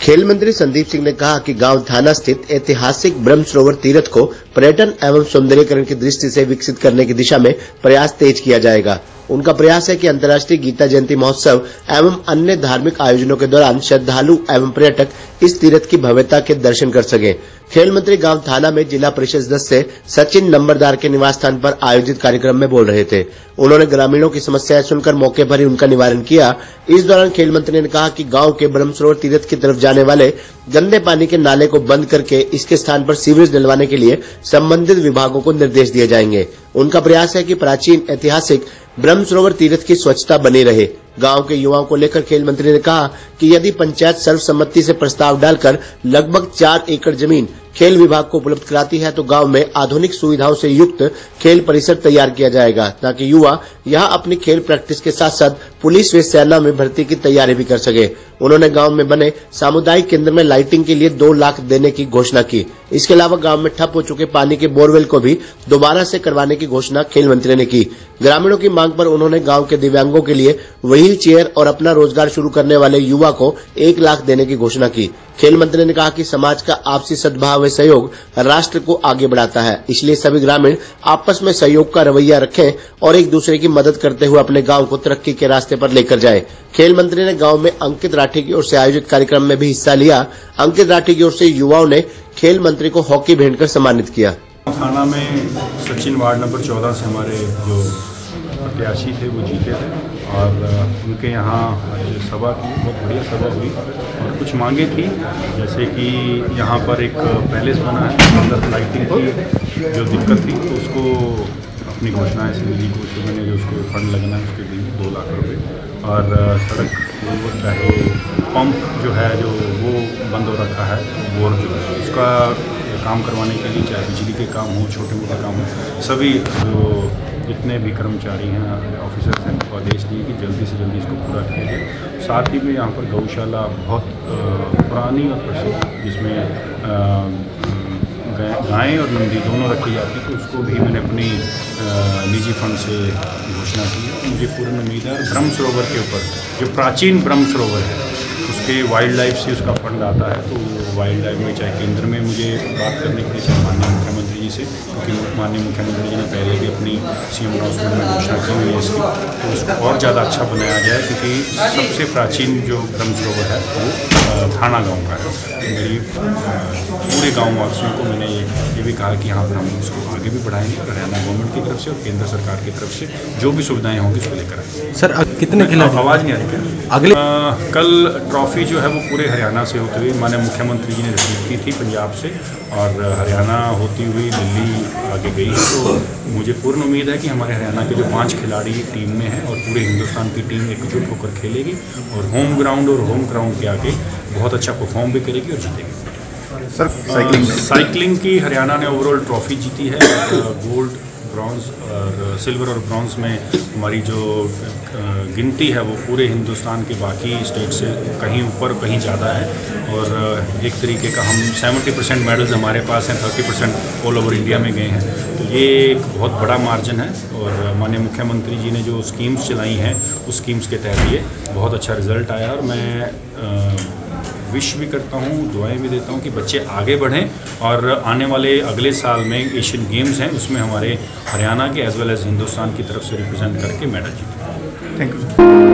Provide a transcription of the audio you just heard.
खेल मंत्री संदीप सिंह ने कहा कि गांव थाना स्थित ऐतिहासिक ब्रह्म सरोवर तीर्थ को पर्यटन एवं सौंदर्यीकरण की दृष्टि से विकसित करने की दिशा में प्रयास तेज किया जाएगा। उनका प्रयास है कि अंतर्राष्ट्रीय गीता जयंती महोत्सव एवं अन्य धार्मिक आयोजनों के दौरान श्रद्धालु एवं पर्यटक इस तीर्थ की भव्यता के दर्शन कर सके। खेल मंत्री गांव थाना में जिला परिषद सदस्य सचिन नंबरदार के निवास स्थान पर आयोजित कार्यक्रम में बोल रहे थे। उन्होंने ग्रामीणों की समस्याएं सुनकर मौके पर ही उनका निवारण किया। इस दौरान खेल मंत्री ने कहा कि गांव के ब्रह्म सरोवर तीर्थ की तरफ जाने वाले गंदे पानी के नाले को बंद करके इसके स्थान पर सीवरेज डलवाने के लिए संबंधित विभागों को निर्देश दिए जाएंगे। उनका प्रयास है कि प्राचीन ऐतिहासिक ब्रह्म सरोवर तीर्थ की स्वच्छता बनी रहे। गांव के युवाओं को लेकर खेल मंत्री ने कहा कि यदि पंचायत सर्वसम्मति से प्रस्ताव डालकर लगभग 4 एकड़ जमीन खेल विभाग को उपलब्ध कराती है तो गांव में आधुनिक सुविधाओं से युक्त खेल परिसर तैयार किया जाएगा ताकि युवा यहां अपनी खेल प्रैक्टिस के साथ साथ पुलिस व सेना में भर्ती की तैयारी भी कर सके। उन्होंने गांव में बने सामुदायिक केंद्र में लाइटिंग के लिए 2 लाख देने की घोषणा की। इसके अलावा गांव में ठप हो चुके पानी के बोरवेल को भी दोबारा से करवाने की घोषणा खेल मंत्री ने की। ग्रामीणों की मांग पर उन्होंने गांव के दिव्यांगों के लिए व्हील चेयर और अपना रोजगार शुरू करने वाले युवा को 1 लाख देने की घोषणा की। खेल मंत्री ने कहा कि समाज का आपसी सद्भाव व सहयोग राष्ट्र को आगे बढ़ाता है, इसलिए सभी ग्रामीण आपस में सहयोग का रवैया रखें और एक दूसरे की मदद करते हुए अपने गांव को तरक्की के रास्ते पर लेकर जाएं। खेल मंत्री ने गांव में अंकित राठी की ओर से आयोजित कार्यक्रम में भी हिस्सा लिया। अंकित राठी की ओर से युवाओं ने खेल मंत्री को हॉकी भेंट कर सम्मानित किया। थाना में सचिन वार्ड नंबर 14 से हमारे जो प्रत्याशी थे वो जीते थे और उनके यहाँ सभा की, बहुत बढ़िया सभा हुई और कुछ मांगे थी, जैसे कि यहाँ पर एक पैलेस बना है, अंदर लाइटिंग की जो दिक्कत थी तो उसको अपनी घोषणा ऐसी मिली को उसको मैंने जो उसको फंड लगना है उसके लिए 2 लाख रुपए और सड़क वो चाहे पंप जो है जो वो बंद हो रखा है, बोर जो है उसका काम करवाने के लिए, चाहे बिजली के काम हो, छोटे मोटे काम हो, सभी जो जितने भी कर्मचारी हैं, ऑफिसर्स हैं, उनको आदेश दिए कि जल्दी से जल्दी इसको पूरा किया जाए। साथ ही में यहाँ पर गौशाला बहुत पुरानी और प्रसिद्ध, जिसमें गायें और नंदी दोनों रखी जाती, तो उसको भी मैंने अपनी निजी फंड से घोषणा की। मुझे पूर्ण उम्मीद है ब्रह्म सरोवर के ऊपर जो प्राचीन ब्रह्म सरोवर है उसके वाइल्ड लाइफ से उसका फंड आता है, तो वाइल्ड लाइफ में चाहे केंद्र में मुझे बात करनी पड़ी, चाहे माननीय मुख्यमंत्री जी से, क्योंकि माननीय मुख्यमंत्री जी ने पहले भी अपनी सीएम अनाउंसमेंट में घोषणा की हुई है इसकी, तो उसको और ज़्यादा अच्छा बनाया जाए, क्योंकि सबसे प्राचीन जो ब्रह्म सरोवर है वो थाना गाँव का है। मेरी पूरे गाँव वासियों को मैंने ये भी कहा कि यहाँ पर हम इसको आगे भी बढ़ाएंगे और हरियाणा गवर्नमेंट की तरफ से और केंद्र सरकार की तरफ से जो भी सुविधाएँ होंगी उसको लेकर आएंगे। सर कितने खिलाड़ी? आवाज़ नहीं आ रही क्या? अगले कल ट्रॉफी जो है वो पूरे हरियाणा से होती हुई माननीय मुख्यमंत्री जी ने रिसीव की थी पंजाब से और हरियाणा होती हुई दिल्ली आगे गई है, तो मुझे पूर्ण उम्मीद है कि हमारे हरियाणा के जो 5 खिलाड़ी टीम में हैं और पूरे हिंदुस्तान की टीम एकजुट होकर खेलेगी और होम ग्राउंड और होम ग्राउंड के आगे बहुत अच्छा परफॉर्म भी करेगी और जीतेगी। सर साइकिलिंग की हरियाणा ने ओवरऑल ट्रॉफी जीती है, गोल्ड, ब्रॉन्ज और सिल्वर और ब्रॉन्ज में हमारी जो गिनती है वो पूरे हिंदुस्तान के बाकी स्टेट से कहीं ऊपर कहीं ज़्यादा है और एक तरीके का हम 70% मेडल्स हमारे पास हैं, 30% ऑल ओवर इंडिया में गए हैं, तो ये एक बहुत बड़ा मार्जिन है और माननीय मुख्यमंत्री जी ने जो स्कीम्स चलाई हैं उस स्कीम्स के तहत ये बहुत अच्छा रिजल्ट आया और मैं विश भी करता हूँ, दुआएं भी देता हूँ कि बच्चे आगे बढ़ें और आने वाले अगले साल में एशियन गेम्स हैं उसमें हमारे हरियाणा के एज वेल एज हिंदुस्तान की तरफ से रिप्रेजेंट करके मेडल जीतें। Thank you.